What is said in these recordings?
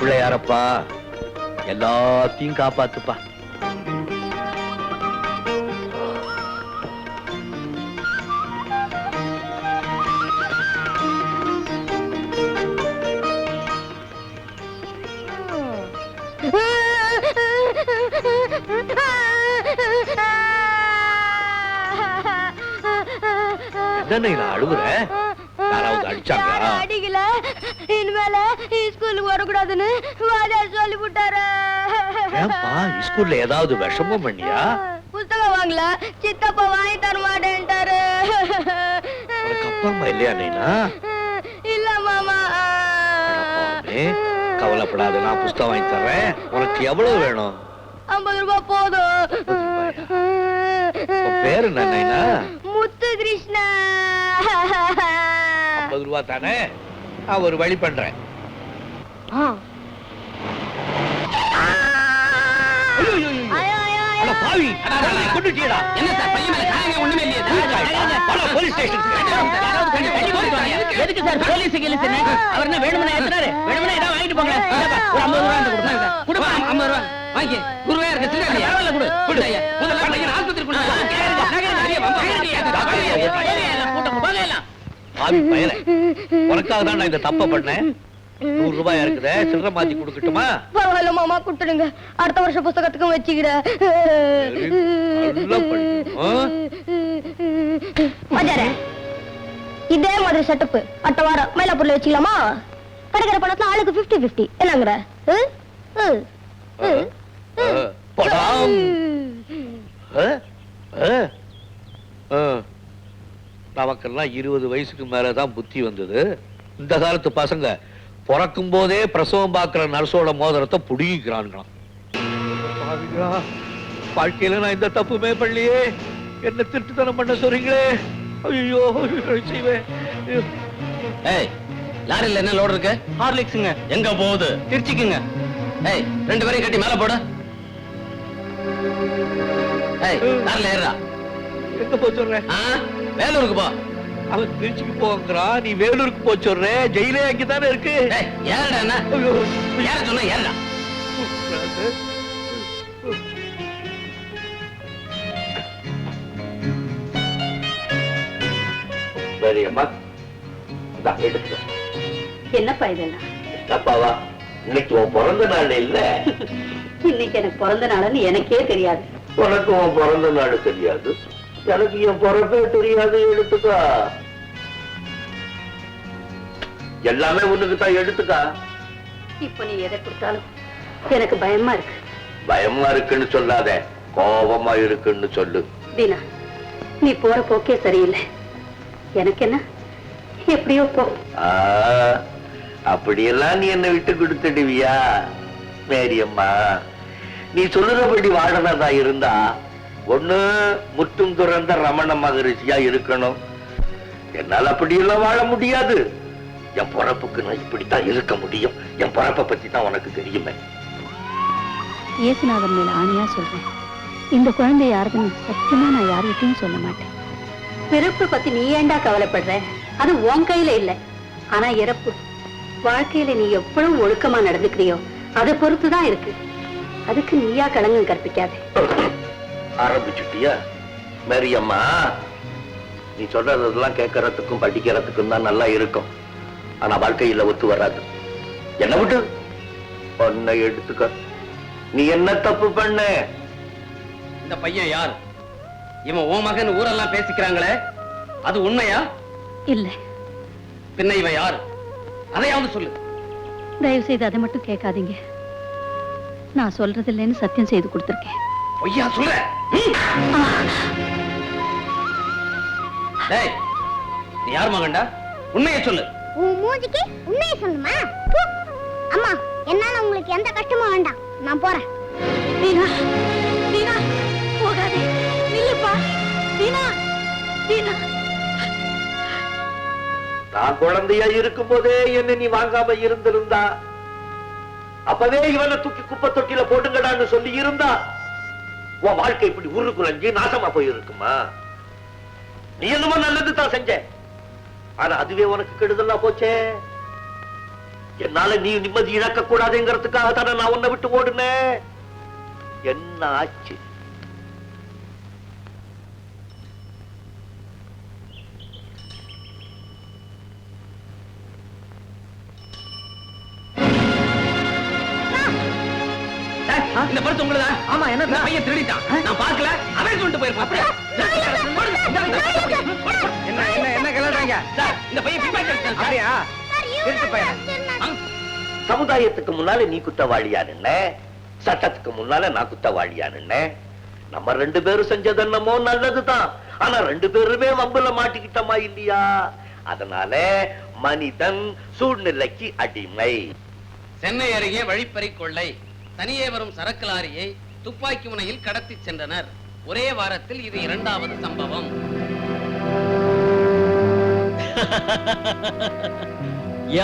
பிள்ளையாரப்பா எல்லாத்தையும் காப்பாத்துப்பா. என்ன அழுகுற? யாராவது அடிச்சாங்களா? அடிக்கல, இனிமேல ஸ்கூலுக்கு வரக்கூடாதுன்னு வாத்தியார் சொல்லி விட்டாரு. ஏன்பா ஸ்கூல்ல ஏதாவது விஷமம் பண்ணியா? புத்தகம் வாங்கல, சித்தப்பா வாங்கி தர மாட்டேன்ட்டாரு. உனக்கு அப்பா அம்மா இல்லையா நைனா? இல்ல மாமா. கவலைப்படாத, நான் புத்தகம் வாங்கி தர்றேன். உனக்கு எவ்வளவு வேணும்? 50 ரூபாய் போதும். பேரு என்ன நைனா? முத்து கிருஷ்ணா. 50 ரூபாய் தானே, நான் ஒரு வழி பண்றேன். உனக்காக தான் நான் இந்த தப்ப பண்ணேன். 100 ரூபாய் இருக்குது, சில்லறை மாத்தி கொடுக்கட்டுமா? பரவாயில்ல மாமா, கொடுத்துடுங்க. அடுத்த வருஷம் புத்தகத்துக்கும் வச்சுக்கிறேன். இதே மாதிரி செட்டப் அடுத்த வாரம் மயிலாப்பூர்ல வச்சுக்கலாமா? கிடைக்கிற பணத்துல ஆளுக்கு 50-50 என்னங்கிற? நமக்கெல்லாம் 20 வயசுக்கு மேலதான் புத்தி வந்தது. இந்த காலத்து பசங்க பிறக்கும் போதே பிரசவம் பார்க்கிற நர்ஸோட மோதிரத்தை புடிக்கிறான்களாம். வாழ்க்கையில நான் இந்த தப்புமே பண்ணலையே, என்ன திருட்டுத்தனம் பண்ண சொல்றீங்களே. ஐயோ செய்வேன். லாரில என்ன லோடு இருக்கு? ஹார்லிக்ஸுங்க. எங்க போகுது? திருச்சிக்குங்க. 2 பேரையும் கட்டி மேல போடு. லாரில ஏறா. எங்க போ சொல்ற? வேலூருக்கு போ. அவன் திருச்சிக்கு போங்கிறான், நீ வேலூருக்கு போ சொல்ற. ஜெயிலே அங்கதானே இருக்கு. ஏறடா. என்ன ஏற சொன்னா ஏறடா. என்னப்பா இதெல்லாம்? அப்பாவா, இன்னைக்கு உன் பிறந்த நாள் இல்ல? இன்னைக்கு எனக்கு பிறந்த நாள்னு எனக்கே தெரியாது. உனக்கு உன் பிறந்த நாள் தெரியாது, எனக்கு என் பிறப்பே தெரியாது. எடுத்துக்கா, எல்லாமே உனக்குத்தான். எடுத்துக்கா. இப்ப நீ எதை கொடுத்தாலும் எனக்கு பயமா இருக்கு. பயமா இருக்குன்னு சொல்லாத, கோபமா இருக்குன்னு சொல்லு. தீனா, நீ போற போக்கே சரியில்லை. எனக்கு என்ன, எப்படியோ போ. அப்படியெல்லாம் நீ என்ன விட்டு கொடுத்துடுவியா மேரியம்மா? நீ சொல்லுறபடி வாழறதா இருந்தா ஒண்ணு முற்றும் துறந்த ரமண மகரிஷியா இருக்கணும். என்னால் அப்படியெல்லாம் வாழ முடியாது. என் பிறப்புக்கு நான் இப்படித்தான் இருக்க முடியும். என் பிறப்பை பத்தி தான் உனக்கு தெரியுமே. இயேசுநாதன் மேல ஆணையா சொல்றேன், இந்த குழந்தை யாருக்குன்னு சத்தியமா நான் யார்கிட்டையும் சொல்ல மாட்டேன். பிறப்பு பத்தி நீ ஏண்டா கவலைப்படுற? அது உன் கையில இல்ல. ஆனா இறப்பு, வாழ்க்கையில நீ எவ்வளவு ஒழுக்கமா நடந்துக்கிறியோ அதை பொறுத்துதான் இருக்கு. அதுக்கு நீயா களங்கம் கற்பிக்காது. ஆரம்பிச்சுட்டியா மேரியம்மா? நீ சொல்றதெல்லாம் கேட்கறதுக்கும் படிக்கிறதுக்கும் தான் நல்லா இருக்கும். ஆனா வாழ்க்கையில ஒத்து வராது. என்ன விட்டு பொண்ணை எடுத்துக்க. நீ என்ன தப்பு பண்ண? இந்த பையன் யார்? இவன் ஓ மகன் ஊரெல்லாம் பேசிக்கிறாங்களே, அது உண்மையா? இல்ல. பின்ன இவன் யார்? அதையாவது சொல்லு. தயவு செய்து அதை மட்டும் கேட்காதீங்க. நான் சொல்றது இல்லைன்னு சத்தியம் செய்து கொடுத்திருக்கேன். பொய்யா சொல்ற? நீ யார் மகன்டா? உண்மையை சொல்லு. உன் மூஞ்சிக்கு உண்மையை சொல்லுமா? அம்மா, என்னால உங்களுக்கு எந்த கஷ்டமும் வேண்டாம். நான் போறேன். தீனா, தீனா, போகாதே. நில்லுப்பா. தீனா, தீனா. நான் குழந்தையா இருக்கும் போதே என்ன நீ வாங்காம இருந்திருந்தா, அப்பவே இவனை தூக்கி குப்பை தொட்டில போட்டுங்கடான்னு சொல்லி இருந்தா, உன் வாழ்க்கை இப்படி உருக்குலைஞ்சு நாசமா போயிருக்குமா? நீ என்னமோ நல்லது தான் செஞ்ச, ஆனா அதுவே உனக்கு கெடுதலா போச்சே. என்னால நீ நிம்மதி இழக்க கூடாதுங்கிறதுக்காக தானே நான் உன்னை விட்டு ஓடுனேன். என்ன ஆச்சு? இந்த பரிசு உங்களுதா? ஆமா, என்ன பையன் திருடிட்டான். நான் பார்க்கல, அவன் சொல்லிட்டு போயிருப்பான். என்ன என்ன என்ன கலறாங்க சார்? இந்த பையன் பின்பற்றிட்டான். சரியா? திருட்டு பையன். சமுதாயத்துக்கு முன்னால நீ குத்தவாளியா நின்ன, சட்டத்துக்கு முன்னால நான் குத்தவாளியா நின்ன. நம்ம 2 பேரும் செஞ்சது என்னமோ நல்லதுதான். ஆனா 2 பேருமே வம்புல மாட்டிக்கிட்டமா இல்லையா? அதனால மனிதன் சூழ்நிலைக்கு அடிமை. சென்னை அருகே வழிப்பறி கொள்ளை. தனியே வரும் சரக்கு லாரியை துப்பாக்கி முனையில் கடத்தி சென்றனர். ஒரே வாரத்தில் இது 2வது சம்பவம்.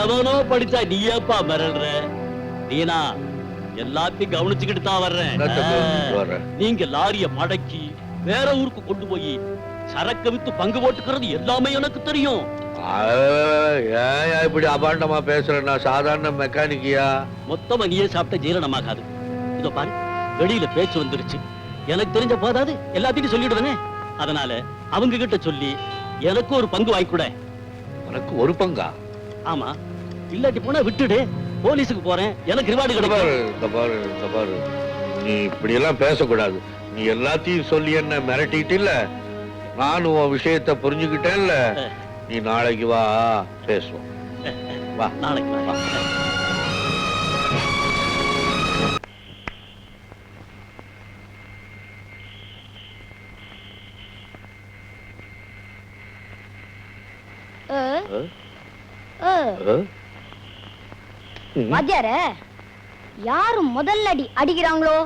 எவனோ படிச்சா நீ ஏப்பா மிரள்ற? நீனா எல்லாத்தையும் கவனிச்சுக்கிட்டு தான் வர்றேன். நீங்க லாரிய மடக்கி வேற ஊருக்கு கொண்டு போய் சரக்க வித்து பங்கு போட்டுக்கிறது எல்லாமே எனக்கு தெரியும். ஏன் இப்படி அபாண்டமா பேசுறேன்னா? சாதாரண மெக்கானிக்கியா? மொத்தமா நீயே சாப்பிட்ட ஜீரணமாகாது. இதோ பாரு, வெளியில பேச்சு வந்துருச்சு. எனக்கு தெரிஞ்ச போதாது எல்லாத்தையும் சொல்லிடுவேனே. அதனால அவங்க கிட்ட சொல்லி எனக்கு ஒரு பங்கு வாங்கி கூட. உனக்கு ஒரு பங்கா? ஆமா, இல்லாட்டி போனா விட்டுடு. போலீஸுக்கு போறேன், எனக்கு ரிவார்டு கிடைக்கும். நீ இப்படி எல்லாம் பேசக்கூடாது. நீ எல்லாத்தையும் சொல்லி என்ன மிரட்டிட்டு இல்ல, நானும் உன் விஷயத்தை புரிஞ்சுக்கிட்டேன்ல. நீ நாளைக்கு வா, பேசுவோம். வா, நாளைக்கு வா. வாத்தியார யாரு முதல்ல அடிக்கிறாங்களோ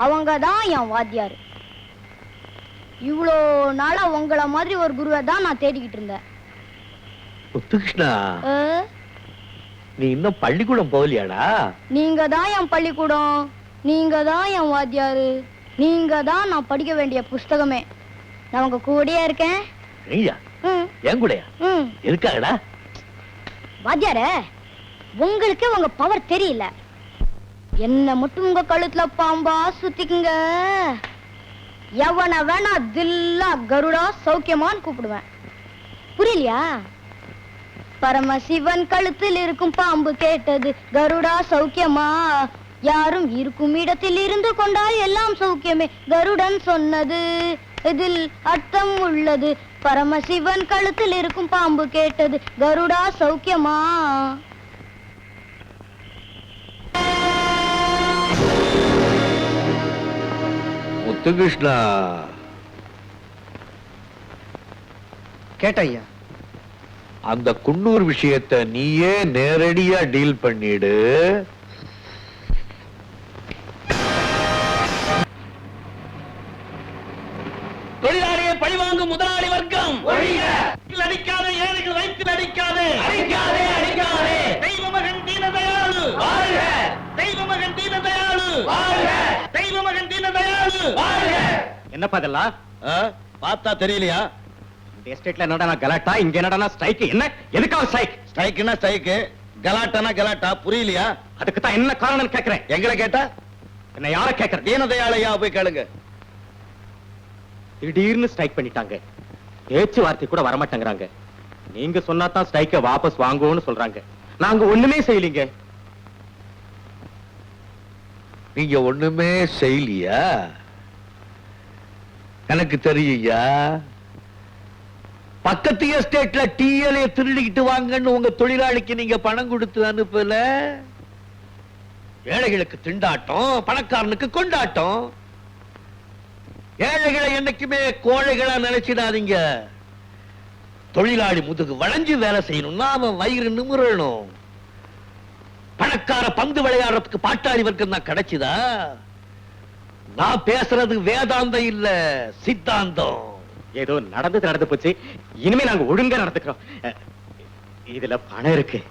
அவங்க தான் என் வாத்தியார். இவ்வளோ நாளா உங்கள மாதிரி ஒரு குருவை தான் நான் தேடிக்கிட்டு இருந்தேன். முத்துகிருஷ்ணா, நீ இன்னும் பள்ளிக்கூடம் போகலையாடா? நீங்க தான் என் பள்ளிக்கூடம், நீங்க தான் என் வாத்தியாரு, நீங்க தான் நான் படிக்க வேண்டிய புஸ்தகமே. நான் உங்க கூடயே இருக்கேன். நீயா? என் கூடயா? எதுக்காகடா? வாத்தியார, உங்களுக்கு உங்க பவர் தெரியல. என்ன மட்டும் உங்க கழுத்துல பாம்பா சுத்திக்குங்க, எவன வேணா தில்லா கருடா சௌக்கியமான்னு கூப்பிடுவேன். புரியலையா? பரமசிவன் கழுத்தில் இருக்கும் பாம்பு கேட்டது கருடா சௌக்கியமா, யாரும் இருக்கும் இடத்தில் இருந்து கொண்டால் எல்லாம் சௌக்கியமே, கருடன் சொன்னது இதில் அர்த்தம் உள்ளது. பரமசிவன் கழுத்தில் இருக்கும் பாம்பு கேட்டது கருடா சௌக்கியமா. முத்துகிருஷ்ணா, கேட்டையா, அந்த குன்னூர் விஷயத்தை நீயே நேரடியா டீல் பண்ணிடு. தொழிலாளியை பழிவாங்கும் முதலாளி வர்க்கம் அடிக்காத, ஏழைகள் வயிற்றில் அடிக்காது. தெய்வ மகன் தீனதயாளு வாழ்க! தெய்வ மகன் தீனதயாளு வாழ்க! தெய்வ மகன் தீனதயாளு வாழ்க! என்னப்பா இதெல்லாம்? பார்த்தா தெரியலையா? இந்த எஸ்டேட்ல என்னடா கலாட்டா, இங்க என்னடா ஸ்ட்ரைக்? என்ன எதுக்காக ஸ்ட்ரைக்? ஸ்ட்ரைக்னா ஸ்ட்ரைக், கலாட்டானா கலாட்டா. புரியலையா? அதுக்கு தான் என்ன காரணம் கேக்குறேன். எங்களை கேட்டா என்ன யார கேக்குற? தீனதயாளையா போய் கேளுங்க. திடீர்னு ஸ்ட்ரைக் பண்ணிட்டாங்க, பேச்சுவார்த்தை கூட வரமாட்டேங்கிறாங்க. நீங்க சொன்னாதான் ஸ்ட்ரைக்க வாபஸ் வாங்குவோம்னு சொல்றாங்க. நாங்க ஒண்ணுமே செய்யலீங்க. நீங்க ஒண்ணுமே செய்யலையா? எனக்கு தெரியா. பக்கத்து எஸ்டேட்ல டீயலைய திருடிக்கிட்டு வாங்கன்னு உங்க தொழிலாளிக்கு நீங்க பணம் கொடுத்து அனுப்பல. ஏழைகளுக்கு திண்டாட்டம், பணக்காரனுக்கு கொண்டாட்டம். ஏழைகளை என்னைக்குமே கோழைகளா நினைச்சிடாதீங்க. தொழிலாளி முதுகு வளைஞ்சு வேலை செய்யணும்னா அவன் வயிறு நிமிரணும். பணக்கார பந்து விளையாடுறதுக்கு பாட்டாளி வர்க்கம் தான் கிடைச்சுதா? நான் பேசுறது வேதாந்தம் இல்ல, சித்தாந்தம். ஏதோ நடந்து போச்சு, இனிமே நாங்க ஒழுங்கா நடந்துக்கிறோம். இதுல பணம் இருக்கு.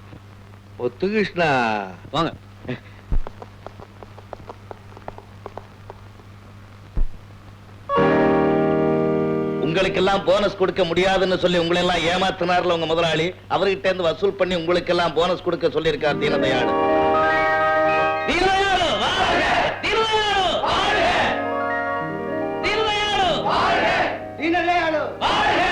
முத்துகிருஷ்ணா, வாங்க. உங்களுக்கெல்லாம் போனஸ் கொடுக்க முடியாதுன்னு சொல்லி உங்களை எல்லாம் ஏமாத்தினார்ல உங்க முதலாளி, அவர்கிட்ட இருந்து வசூல் பண்ணி உங்களுக்கு எல்லாம் போனஸ் கொடுக்க சொல்லி இருக்கார் தீனதயாளு. தீனதயாளு வாழ்க! தீனதயாளு வாழ்க! தீனதயாளு வாழ்க! தீனதயாளு வாழ்க!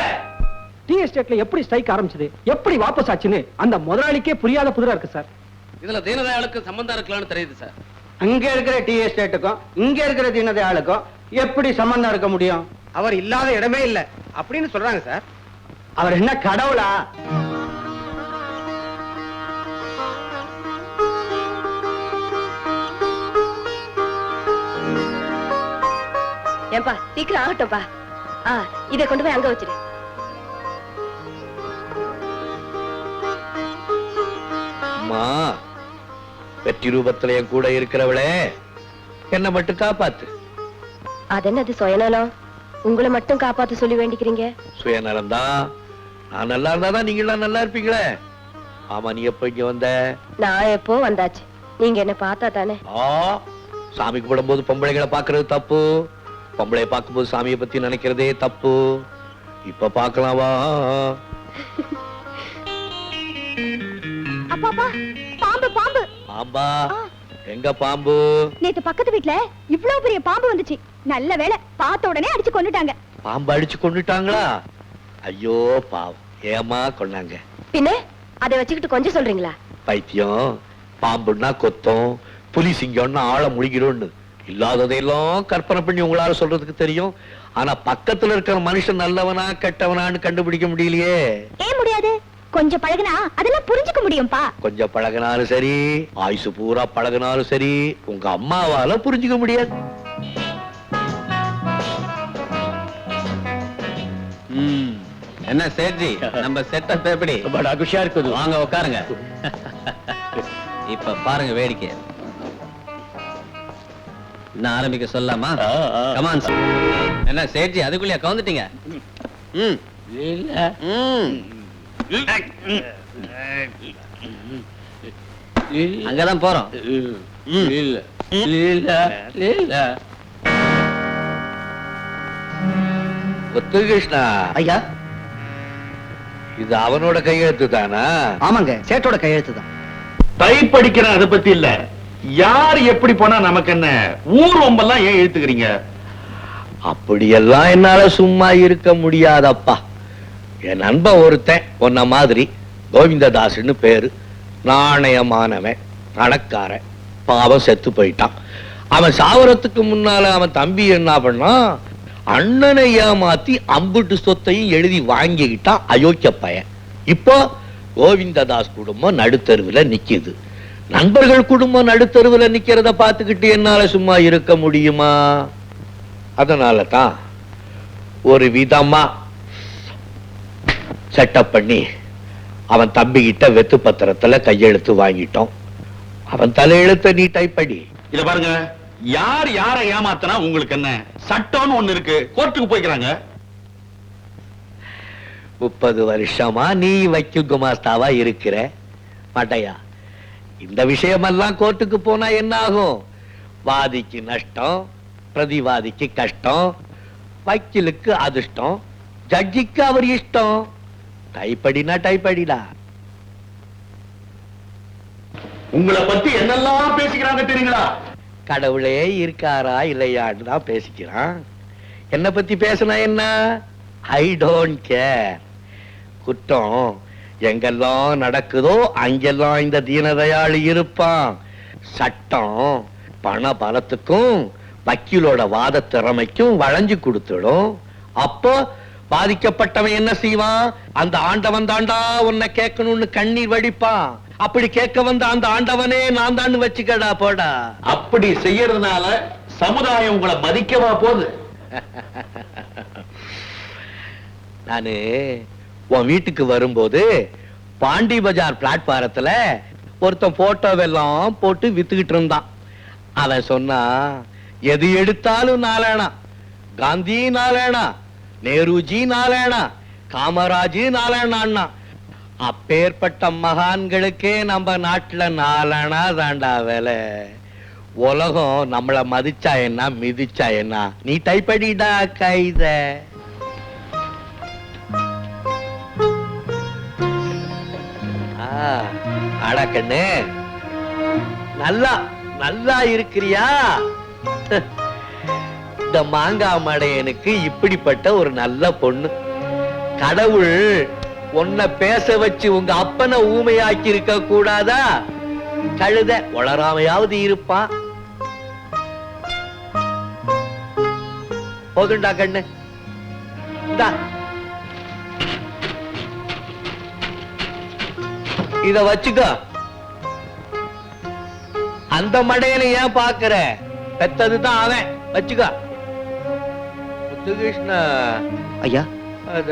டீ எஸ்டேட்ல எப்படி ஸ்ட்ரைக் ஆரம்பிச்சது, எப்படி வாபஸ் ஆச்சுன்னு அந்த முதலாளிக்கே புரியாத புதிரா இருக்கு சார். இதுல தீனதயாளுக்கு சம்பந்தம் இருக்கலாம்னு தெரியுது சார். அங்க இருக்கிற டீ எஸ்டேட்டுக்கும் இங்க இருக்கிற தீனதயாளுக்கும் எப்படி சம்பந்தம் இருக்க முடியும்? அவர் இல்லாத இடமே இல்ல அப்படின்னு சொல்றாங்க சார். அவர் என்ன கடவுளா? ஏன்பா சீக்கிரம் ஆகட்டும்பா. இதை கொண்டு போய் அங்க வச்சிரு. அம்மா, வெற்றி ரூபத்துல என் கூட இருக்கிறவளே, என்ன மட்டும் காப்பாத்து. அது என்னது சுயநலம்? உங்களை மட்டும் காப்பாத்த சொல்லி வேண்டிக்கிறீங்க. சுயநலம் தான். நான் நல்லா இருந்தாதான் நீங்க எல்லாம் நல்லா இருப்பீங்களே. ஆமா, நீ எப்ப இங்க வந்த? நான் எப்போ வந்தாச்சு, நீங்க என்ன பார்த்தா தானே. சாமி கும்பிடும்போது பொம்பளைகளை பாக்குறது தப்பு, பொம்பளைய பார்க்கும்போது சாமியை பத்தி நினைக்கிறதே தப்பு. இப்ப பாக்கலாமா? அப்பாப்பா, பாம்பு பாம்பு. பாம்பா? எங்க பாம்பு? நேத்து பக்கத்து வீட்ல இவ்வளவு பெரிய பாம்பு வந்துச்சு. நல்ல வேளை, பார்த்த உடனே அடிச்சு கொன்னுட்டாங்க. பாம்பு அடிச்சு கொண்டுட்டாங்களா? ஐயோ பாவம், ஏமா கொண்டாங்க? பின்ன அதை வச்சுக்கிட்டு கொஞ்சம் சொல்றீங்களா? பைத்தியம், பாம்புன்னா கொத்தம், புலி சிங்கம்னா ஆழ முழுகிறோன்னு இல்லாததையெல்லாம் கற்பனை பண்ணி உங்களால சொல்றதுக்கு தெரியும். ஆனா பக்கத்துல இருக்கிற மனுஷன் நல்லவனா கெட்டவனான்னு கண்டுபிடிக்க முடியலையே. ஏன் முடியாது? கொஞ்சம் பழகுனா அதெல்லாம் புரிஞ்சுக்க முடியும்பா. கொஞ்சம் பழகினாலும் சரி, ஆயுசு பூரா பழகினாலும் சரி, உங்க அம்மாவால புரிஞ்சுக்க முடியாது. என்ன சேட்ஜி, நம்ம செட்டப் எப்படி? படா குஷியா இருக்குது. வாங்க உட்காருங்க. இப்ப பாருங்க வேடிக்கை. நான் ஆரம்பிக்க சொல்லாமா? கமான். என்ன சேட்ஜி, அதுக்குள்ளே கவுந்துட்டீங்க? அங்கதான் போறோம். முத்துகிருஷ்ணா ஐயா, இது அவனோட கையெழுத்து தானா? ஆமாங்க, சேட்டோட கையெழுத்து தான். டைப் படிக்கிறேன், அதை பத்தி இல்ல. யார் எப்படி போனா நமக்கு என்ன? ஊர் ரொம்பெல்லாம் ஏன் எழுத்துக்கிறீங்க? அப்படியெல்லாம் என்னால சும்மா இருக்க முடியாதப்பா. என் நண்பன் ஒருத்தன் உன்ன மாதிரி கோவிந்ததாஸ்னு பேரு, நாணயமானவன், பணக்காரன், பாவம் செத்து போயிட்டான். அவன் சாவரத்துக்கு முன்னால அவன் தம்பி என்ன பண்ணா, அண்ணனை ஏமாத்தி அம்புட்டு சொத்தையும் எழுதி வாங்கிக்கிட்டான் அயோக்கிய பையன். இப்போ கோவிந்ததாஸ் குடும்பம் நடுத்தருவுல நிக்குது. நண்பர்கள் குடும்பம் நடுத்தருவுல நிக்கிறத பார்த்துக்கிட்டு என்னால சும்மா இருக்க முடியுமா? அதனால தான் ஒரு விதமா செட்டப் பண்ணி அவன் தம்பி கிட்ட வெத்து பத்திரத்துல கையெழுத்து வாங்கிட்டோம். அவன் தலையெழுத்த நீ டைப் படி. இத பாருங்க, யார் யாரை ஏமாத்தனா உங்களுக்கு என்ன? சட்டம்னு ஒண்ணு இருக்கு, கோர்ட்டுக்கு போய்க்கிறாங்க. 30 வருஷமா நீ வக்கீல் குமாஸ்தாவா இருக்கிற மாட்டையா? இந்த விஷயமெல்லாம் கோர்ட்டுக்கு போனா என்ன ஆகும்? வாதிக்கு நஷ்டம், பிரதிவாதிக்கு கஷ்டம், வக்கீலுக்கு அதிர்ஷ்டம், ஜட்ஜிக்கு அவர் இஷ்டம். டைப்படினா டைப்படிடா. உங்களை பத்தி என்னெல்லாம் பேசிக்கிறாங்க தெரியுங்களா? கடவுளே இருக்காரா இல்லையான்னு தான் பேசிக்கிறான். என்ன பத்தி பேசினா என்ன? I don't care. குற்றம் எங்கெல்லாம் நடக்குதோ அங்கெல்லாம் இந்த தீனதயாளு இருப்பான். சட்டம் பண பலத்துக்கும் வக்கீலோட வாத திறமைக்கும் வளைஞ்சு கொடுத்துடும். அப்போ பாதிக்கப்பட்டவன் என்ன செய்வான்? அந்த ஆண்டவன் தாண்டா உன்னை கேட்கணும்னு கண்ணீர் வடிப்பான். அப்படி கேட்க வந்த அந்த ஆண்டவனே நான் தான் வச்சுக்கடா போடா. அப்படி செய்யறதுனால சமுதாயம் உங்களை மதிக்கவா போகுது? நானு உன் வீட்டுக்கு வரும்போது பாண்டி பஜார் பிளாட்பாரத்துல ஒருத்தன் போட்டோவெல்லாம் போட்டு வித்துக்கிட்டு இருந்தான். அவன் சொன்னா, எது எடுத்தாலும் நாலேனா, காந்தி நாலேனா, நேருஜி நாலேனா, காமராஜ் நாலேனா. அப்பேற்பட்ட மகான்களுக்கே நம்ம நாட்டுல நாலனா தாண்டா வேலை. உலகம் நம்மள மதிச்சா என்ன, மிதிச்சா என்ன? நீ டைப்படிடா கைத. ஆடா கண்ணு, நல்லா நல்லா இருக்கிறியா? இந்த மாங்காய் மடையனுக்கு இப்படிப்பட்ட ஒரு நல்ல பொண்ணு. கடவுள் உன்னை பேச வச்சு உங்க அப்பனை ஊமையாக்கி இருக்க கூடாதா? கழுத வளராமையாவது இருப்பான். போதுண்டா கண்ணு, இந்தா இத வச்சுக்கோ. அந்த மடையனை ஏன் பாக்குற? பெத்ததுதான் அவன், வச்சுக்கோ. முத்துகிருஷ்ண ஐயா, அத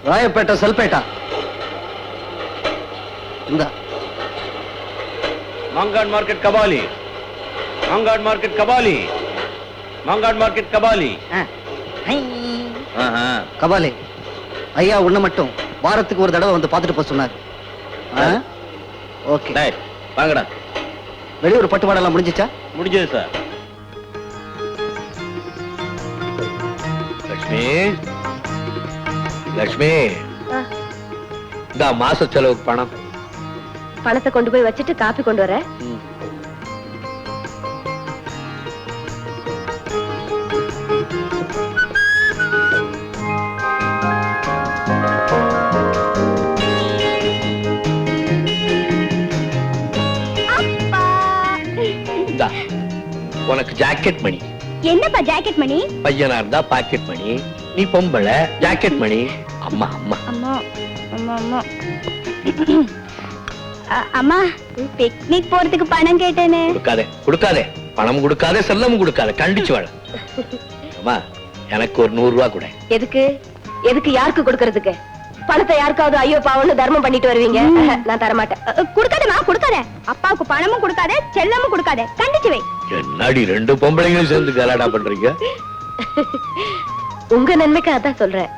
ராயப்பேட்டை சல்பேட்டா. இந்த Mangad market Kabali, Mangad market Kabali, Mangad market Kabali. கபாலே, ஐயா உன்னை மட்டும் வாரத்துக்கு ஒரு தடவை வந்து பார்த்துட்டு போக சொன்னார். ஓகே, வாங்கடா. வெளியூர் பட்டுவாடெல்லாம் முடிஞ்சிச்சா? முடிஞ்சது சார். லட்சுமி, லட்சுமி, இந்த மாச செலவுக்கு பணம். பணத்தை கொண்டு போய் வச்சுட்டு காப்பி கொண்டு வர. உனக்கு ஜாக்கெட் மணி. என்னப்பா ஜாக்கெட் மணி? பையனா இருந்தா பாக்கெட் மணி, நீ பொம்பளை ஜாக்கெட் மணி. அம்மா அம்மா அம்மா அம்மா அம்மா அம்மா, பிக்னிக் போறதுக்கு பணம் கேட்டேனே. கொடுக்காதே கொடுக்காதே, பணம் கொடுக்காதே, செல்லமும் கொடுக்காதே, கண்டிச்சு வாழ. அம்மா, எனக்கு ஒரு 100 ரூபாய் கொடு. எதுக்கு? எதுக்கு? யாருக்கு கொடுக்கறதுக்கு? பணத்தை யாருக்காவது ஐயோ பாவம்னு தர்மம் பண்ணிட்டு வருவீங்க. நான் தரமாட்டேன். கொடுக்காதேமா, கொடுக்காதே. அப்பாவுக்கு பணமும் கொடுக்காதே, செல்லமும் கொடுக்காதே, கண்டிச்சு வை. என்னடி 2 பொம்பளைங்களும் சேர்ந்து கலாடா பண்றீங்க? உங்க நன்மைக்கு அதான் சொல்றேன்.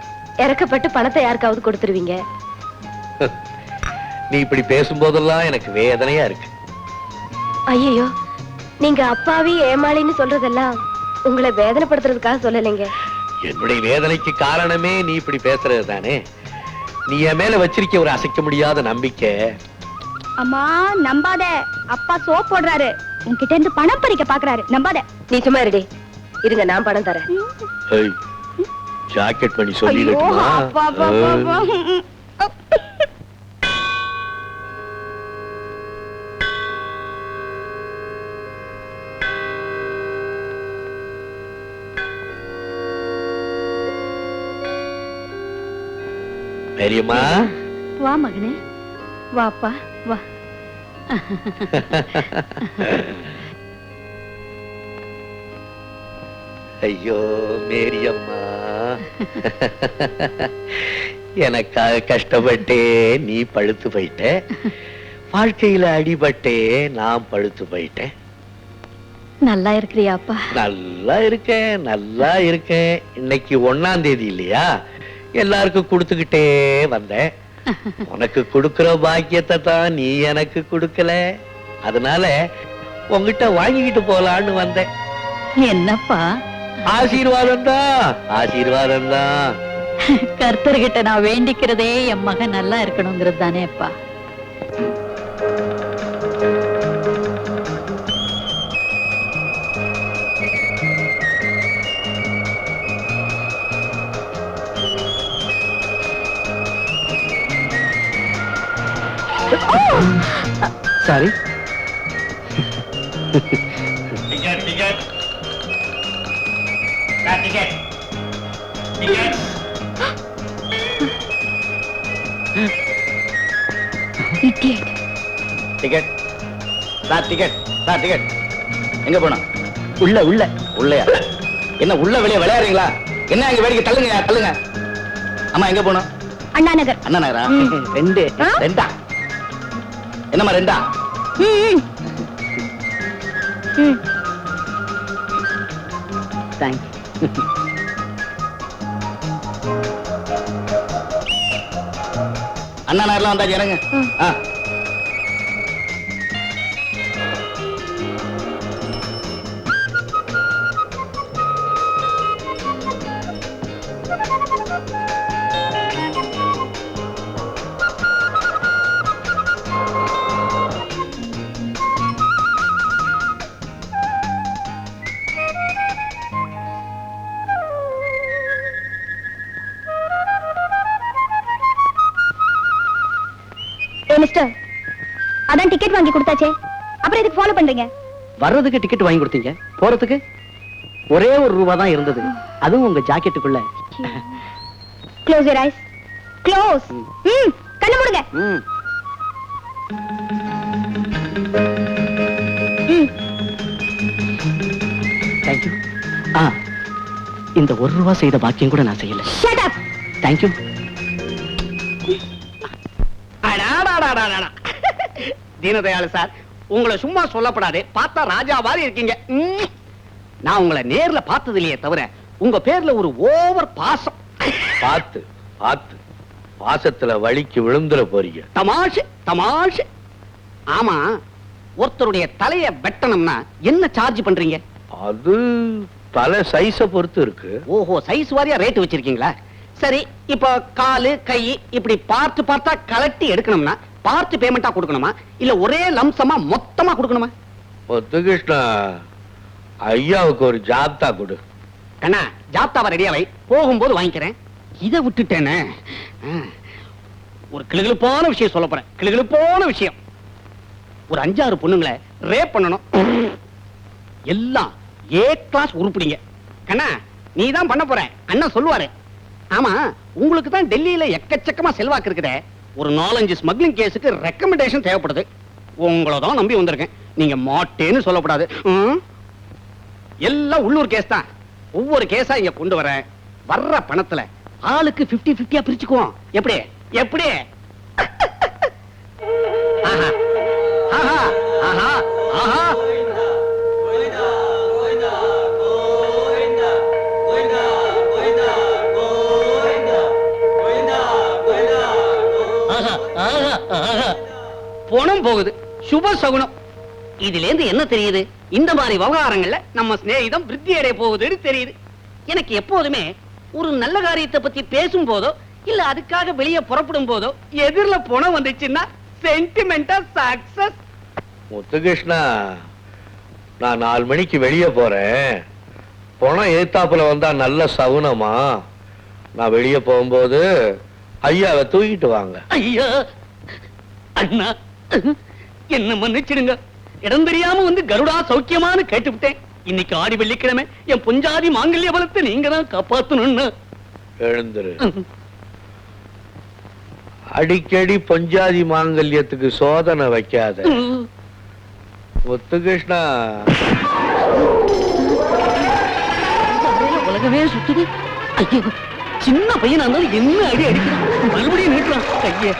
இறக்கப்பட்டு பணத்தை யாருக்காவது கொடுத்துருவீங்க. நீ இப்படி பேசும்போதெல்லாம் எனக்கு வேதனையா இருக்கு. ஐயோ, நீங்க அப்பாவி ஏமாளின்னு சொல்றதெல்லாம் உங்களை வேதனைப்படுத்துறதுக்காக சொல்லலைங்க. என்னுடைய வேதனைக்கு காரணமே நீ இப்படி பேசுறது தானே. நீ என் மேல வச்சிருக்க ஒரு அசைக்க முடியாத நம்பிக்கை. அம்மா நம்பாத, அப்பா சோப் போடுறாரு, உன்கிட்ட இருந்து பணம் பறிக்க பாக்குறாரு, நம்பாத. நீ சும்மா இருடி. இருங்க, நான் பணம் தரேன். ஜாக்கெட் பண்ணி ஐயோ, சொல்லிடுமா? அப்பா, அப்பா, அப்பா, அப்பா. பெரியம்மா, வா மகனே, வாப்பா வா. ஐயோ மேரியம்மா, எனக்காக கஷ்டப்பட்டே நீ பழுத்து போயிட்ட, வாழ்க்கையில அடிபட்டே நான் பழுத்து போயிட்டேன். நல்லா இருக்கிறியாப்பா? நல்லா இருக்கேன், நல்லா இருக்கேன். இன்னைக்கு 1ஆம் தேதி இல்லையா, எல்லாருக்கும் கொடுத்துக்கிட்டே வந்தேன். உனக்கு கொடுக்கிற பாக்கியத்தை தான் நீ எனக்கு கொடுக்கல, அதனால உங்ககிட்ட வாங்கிக்கிட்டு போலான்னு வந்தேன். என்னப்பா? ஆசீர்வாதம் தான், ஆசீர்வாதம் தான். கர்த்தர்கிட்ட நான் வேண்டிக்கிறதே என் மகன் நல்லா இருக்கணுங்கிறது தானேப்பா. Sorry. Ticket sir, ticket sir, ticket. எங்க போனா? உள்ள உள்ள உள்ளயா? என்ன உள்ள வெளியே விளையாடுறீங்களா? என்ன இங்க வேடிக்கை? தள்ளுங்க தள்ளுங்க. அம்மா எங்க போனோம்? அண்ணா நகர். அண்ணா நகரா? 2 2. என்னம்மா 2? தேங்க்ஸ். அண்ணா நேரம் வந்தா இறங்க. மிஸ்டர், அதான் டிக்கெட் வாங்கி கொடுத்தாச்சே, அப்புறம் எதுக்கு ஃபாலோ பண்றீங்க? வர்றதுக்கு டிக்கெட் வாங்கி கொடுத்தீங்க, போறதுக்கு ஒரே ₹1 தான் இருந்தது, அதுவும் உங்க ஜாக்கெட்டுக்குள்ள. Close your eyes. க்ளோஸ். கண்ணு மூடுங்க. தேங்க்யூ. இந்த ₹1 செய்த பாக்கியம் கூட நான் செய்யல. Shut up. Thank you. Deenadayalu sir, உங்களை சும்மா சொல்லப்படாது, பார்த்தா ராஜா மாதிரி இருக்கீங்க. நான் உங்களை நேர்ல பார்த்தது இல்லையே தவிர உங்க பேர்ல ஒரு ஓவர் பாசம். பார்த்து பார்த்து பாசத்துல வலிக்கு விழுந்துற போறீங்க. தமாஷு தமாஷு. ஆமா, ஒருத்தருடைய தலைய வெட்டணும்னா என்ன சார்ஜ் பண்றீங்க? அது தலை சைஸ பொறுத்து இருக்கு. ஓஹோ, சைஸ் வாரியா ரேட் வச்சிருக்கீங்களா? சரி, இப்ப காலு கை இப்படி பார்த்து பார்த்தா கலட்டி எடுக்கணும்னா பார்த்து பேமெண்டா கொடுக்கணுமா, இல்ல ஒரே லம்சமா மொத்தமா கொடுக்கணுமா? முத்துகிருஷ்ணா, ஐயாவுக்கு ஒரு ஜாப்தா கொடு. கண்ணா, ஜாப்தாவை ரெடியா வை, போகும்போது வாங்கிக்கிறேன். இதை விட்டுட்டேனே. ஒரு கிளுகிளுப்பான விஷயம் சொல்ல போறேன். கிளுகிளுப்பான விஷயம். ஒரு 5-6 பொண்ணுங்களை ரேப் பண்ணணும். எல்லாம் ஏ கிளாஸ் உருப்பிடிங்க. கண்ணா, நீ தான் பண்ண போற, அண்ணா சொல்லுவாரு. ஆமா, உங்களுக்கு தான் டெல்லியில எக்கச்சக்கமா செல்வாக்கு இருக்குதே, ஒரு 4-5 ஸ்மக்லிங் கேஸுக்கு ரெக்கமெண்டேஷன் தேவைப்படுது. உங்களை தான் நம்பி வந்திருக்கேன், நீங்க மாட்டேன்னு சொல்லப்படாது. எல்லாம் உள்ளூர் கேஸ் தான். ஒவ்வொரு கேஸா இங்க கொண்டு வர வர்ற பணத்துல ஆளுக்கு 50-50 பிரிச்சுக்குவோம். எப்படி எப்படி? ஆஹா ஆஹா ஆஹா ஆஹா. பணம் போகுது, சுப சகுனம். இதுல இருந்து என்ன தெரியுது? இந்த மாதிரி விவகாரங்கள்ல நம்ம சிநேகிதம் விருத்தி அடைய போகுதுன்னு தெரியுது. எனக்கு எப்போதுமே ஒரு நல்ல காரியத்தை பத்தி பேசும் போதோ இல்ல அதுக்காக வெளியே புறப்படும் போதோ எதிரில பணம் வந்துச்சுன்னா சென்டிமெண்டா சக்சஸ். முத்துகிருஷ்ணா, நான் 4 மணிக்கு வெளியே போறேன். பணம் ஏத்தாப்புல வந்தா நல்ல சகுனமா. நான் வெளியே போகும்போது ஐயாவை தூக்கிட்டு வாங்க. ஐயா, அண்ணா, என்ன மன்னிச்சிடுங்க. இடம் தெரியாம வந்து கருடா சௌக்கியமானு கேட்டுவிட்டேன். இன்னைக்கு ஆடி வெள்ளிக்கிழமை என் பொஞ்சாதி மாங்கல்ய பலத்தை நீங்க தான் காப்பாத்தணும்னு. எழுந்துரு. அடிக்கடி பொஞ்சாதி மாங்கல்யத்துக்கு சோதனை வைக்காத முத்துகிருஷ்ணா. உலகமே சுத்துது. ஐயோ, சின்ன பையனா இருந்தாலும் என்ன அடி அடிக்கிறான், மறுபடியும் நீட்டுறான் கைய.